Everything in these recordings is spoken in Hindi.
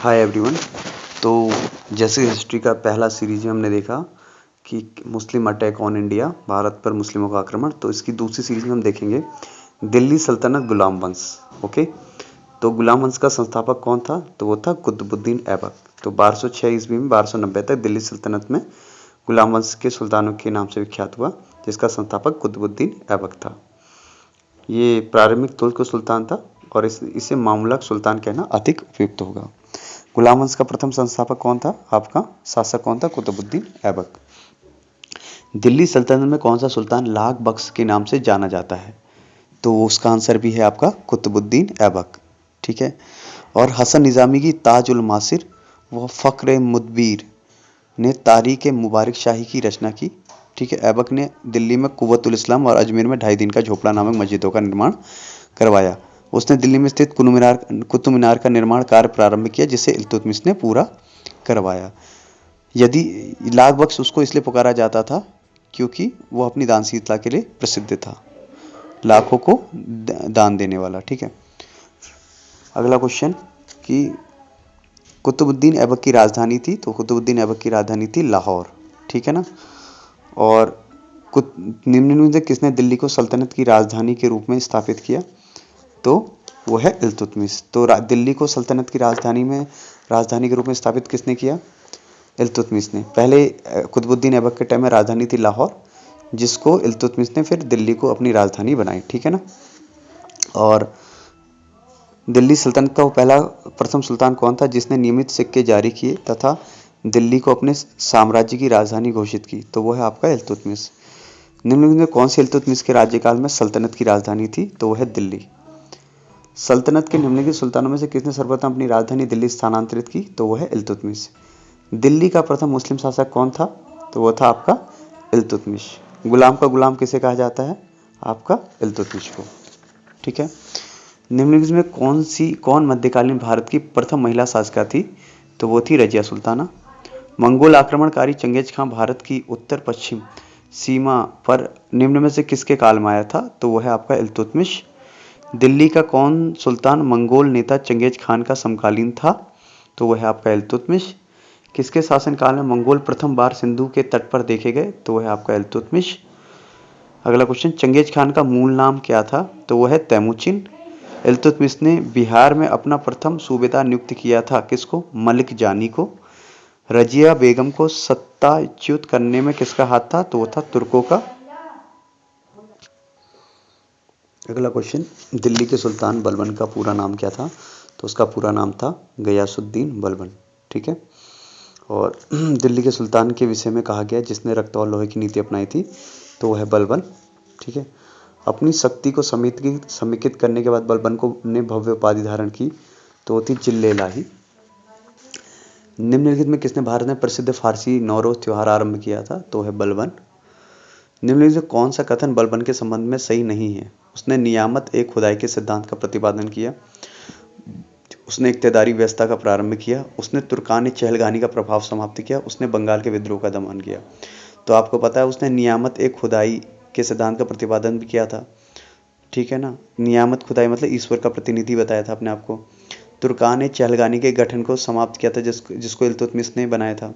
Hi everyone. तो जैसे हिस्ट्री का पहला सीरीज में हमने देखा कि मुस्लिम अटैक ऑन इंडिया, भारत पर मुस्लिमों का आक्रमण, तो इसकी दूसरी सीरीज में हम देखेंगे दिल्ली सल्तनत गुलाम वंश। ओके, तो गुलाम वंश का संस्थापक कौन था? तो वो था कुतुबुद्दीन ऐबक। तो 1206 ईस्वी में 1290 तक दिल्ली सल्तनत में गुलाम वंश के सुल्तानों के नाम से विख्यात हुआ, जिसका संस्थापक कुतुबुद्दीन ऐबक था। ये प्रारंभिक तुर्क सुल्तान था और इसे मामलक सुल्तान कहना अधिक उपयुक्त होगा। गुलाम वंश का प्रथम संस्थापक कौन था? आपका शासक कौन था? कुतुबुद्दीन ऐबक। दिल्ली सल्तनत में कौन सा सुल्तान लाख बख्श के नाम से जाना जाता है? तो उसका आंसर भी है आपका कुतुबुद्दीन ऐबक। ठीक है। और हसन निजामी की ताज उल मासिर व फख्र मुदबिर ने तारीख मुबारक शाही की रचना की। ठीक है। ऐबक ने दिल्ली में कुव्वत उल इस्लाम और अजमेर में 2.5 दिन का झोपड़ा नामक मस्जिदों का निर्माण करवाया। उसने दिल्ली में स्थित कुतुब मीनार का निर्माण कार्य प्रारंभ किया, जिसे इल्तुतमिश ने पूरा करवाया। यदि लाख बख्श उसको इसलिए पुकारा जाता था क्योंकि वो अपनी दानशीलता के लिए प्रसिद्ध था, लाखों को दान देने वाला। ठीक है। अगला क्वेश्चन कि कुतुबुद्दीन ऐबक की राजधानी थी, तो कुतुबुद्दीन ऐबक की राजधानी थी लाहौर। ठीक है ना। और निम्न में से किसने दिल्ली को सल्तनत की राजधानी के रूप में स्थापित किया? तो वो है इल्तुतमिश। तो दिल्ली को सल्तनत की राजधानी के रूप में स्थापित किसने किया? इल्तुतमिश ने। पहले कुतुबुद्दीन ऐबक के टाइम में राजधानी थी लाहौर, जिसको इल्तुतमिश ने फिर दिल्ली को अपनी राजधानी बनाई। ठीक है ना। और दिल्ली सल्तनत का वो पहला प्रथम सुल्तान कौन था जिसने नियमित सिक्के जारी किए तथा दिल्ली को अपने साम्राज्य की राजधानी घोषित की? तो वो है आपका इल्तुतमिश। निम्नलिखित में कौन सी इल्तुतमिश के राज्यकाल में सल्तनत की राजधानी थी? तो वो है दिल्ली। सल्तनत के निम्नलिखित सुल्तानों में से किसने सर्वप्रथम अपनी राजधानी दिल्ली स्थानांतरित की? तो वो है इल्तुतमिश। दिल्ली का प्रथम मुस्लिम शासक कौन था? तो वो था आपका इल्तुतमिश। गुलाम का गुलाम किसे कहा जाता है? आपका इल्तुतमिश को। ठीक है। निम्नलिखित में कौन मध्यकालीन भारत की प्रथम महिला शासिका थी? तो वो थी रजिया सुल्ताना। मंगोल आक्रमणकारी चंगेज खां भारत की उत्तर पश्चिम सीमा पर निम्न में से किसके काल में आया था? तो वो है आपका इल्तुतमिश। दिल्ली का कौन सुल्तान मंगोल नेता चंगेज खान का समकालीन था? तो वह है आपका इल्तुतमिश। किसके शासनकाल में मंगोल प्रथम बार सिंधु के तट पर देखे गए? तो वह है आपका इल्तुतमिश। अगला क्वेश्चन, चंगेज खान का मूल नाम क्या था? तो वह है तैमूचिन। इल्तुतमिश ने बिहार में अपना प्रथम सूबेदार नियुक्त किया था किसको? मलिक जानी को। रजिया बेगम को सत्ताच्युत करने में किसका हाथ था? तो वो था तुर्कों का। अगला क्वेश्चन, दिल्ली के सुल्तान बलबन का पूरा नाम क्या था? तो उसका पूरा नाम था गयासुद्दीन बलबन। ठीक है। और दिल्ली के सुल्तान के विषय में कहा गया जिसने रक्त और लोहे की नीति अपनाई थी, तो वह है बलबन। ठीक है। अपनी शक्ति को समेकित करने के बाद बलबन को ने भव्य उपाधि धारण की, तो वो थी चिल्लेलाही। निम्नलिखित में किसने भारत में प्रसिद्ध फारसी नौरोज त्योहार आरंभ किया था? तो है बलबन। निम्नलिखित में कौन सा कथन बलबन के संबंध में सही नहीं है? उसने नियामत ए खुदाई के सिद्धांत का प्रतिपादन किया, उसने इक्तेदारी व्यवस्था का प्रारंभ किया, उसने तुर्कान चहलगानी का प्रभाव समाप्त किया, उसने बंगाल के विद्रोह का दमन किया। तो आपको पता है उसने नियामत ए खुदाई के सिद्धांत का प्रतिपादन भी किया था। ठीक है ना। नियामत खुदाई मतलब ईश्वर का प्रतिनिधि बताया था अपने आप को। तुर्कान चहलगानी के गठन को समाप्त किया था जिसको इल्तुतमिश ने बनाया था,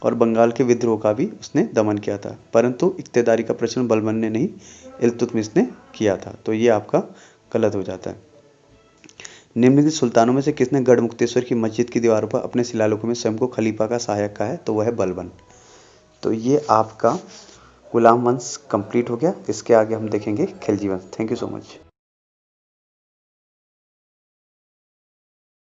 और बंगाल के विद्रोह का भी उसने दमन किया था, परंतु इक्तेदारी का प्रचलन बलबन ने नहीं, इल्तुतमिश ने किया था। तो ये आपका गलत हो जाता है। निम्नलिखित सुल्तानों में से किसने गढ़मुक्तेश्वर की मस्जिद की दीवारों पर अपने शिलालेखों में स्वयं को खलीफा का सहायक कहा है? तो वह है बलबन। तो ये आपका गुलाम वंश कंप्लीट हो गया। इसके आगे हम देखेंगे खिलजी वंश। Thank you so much.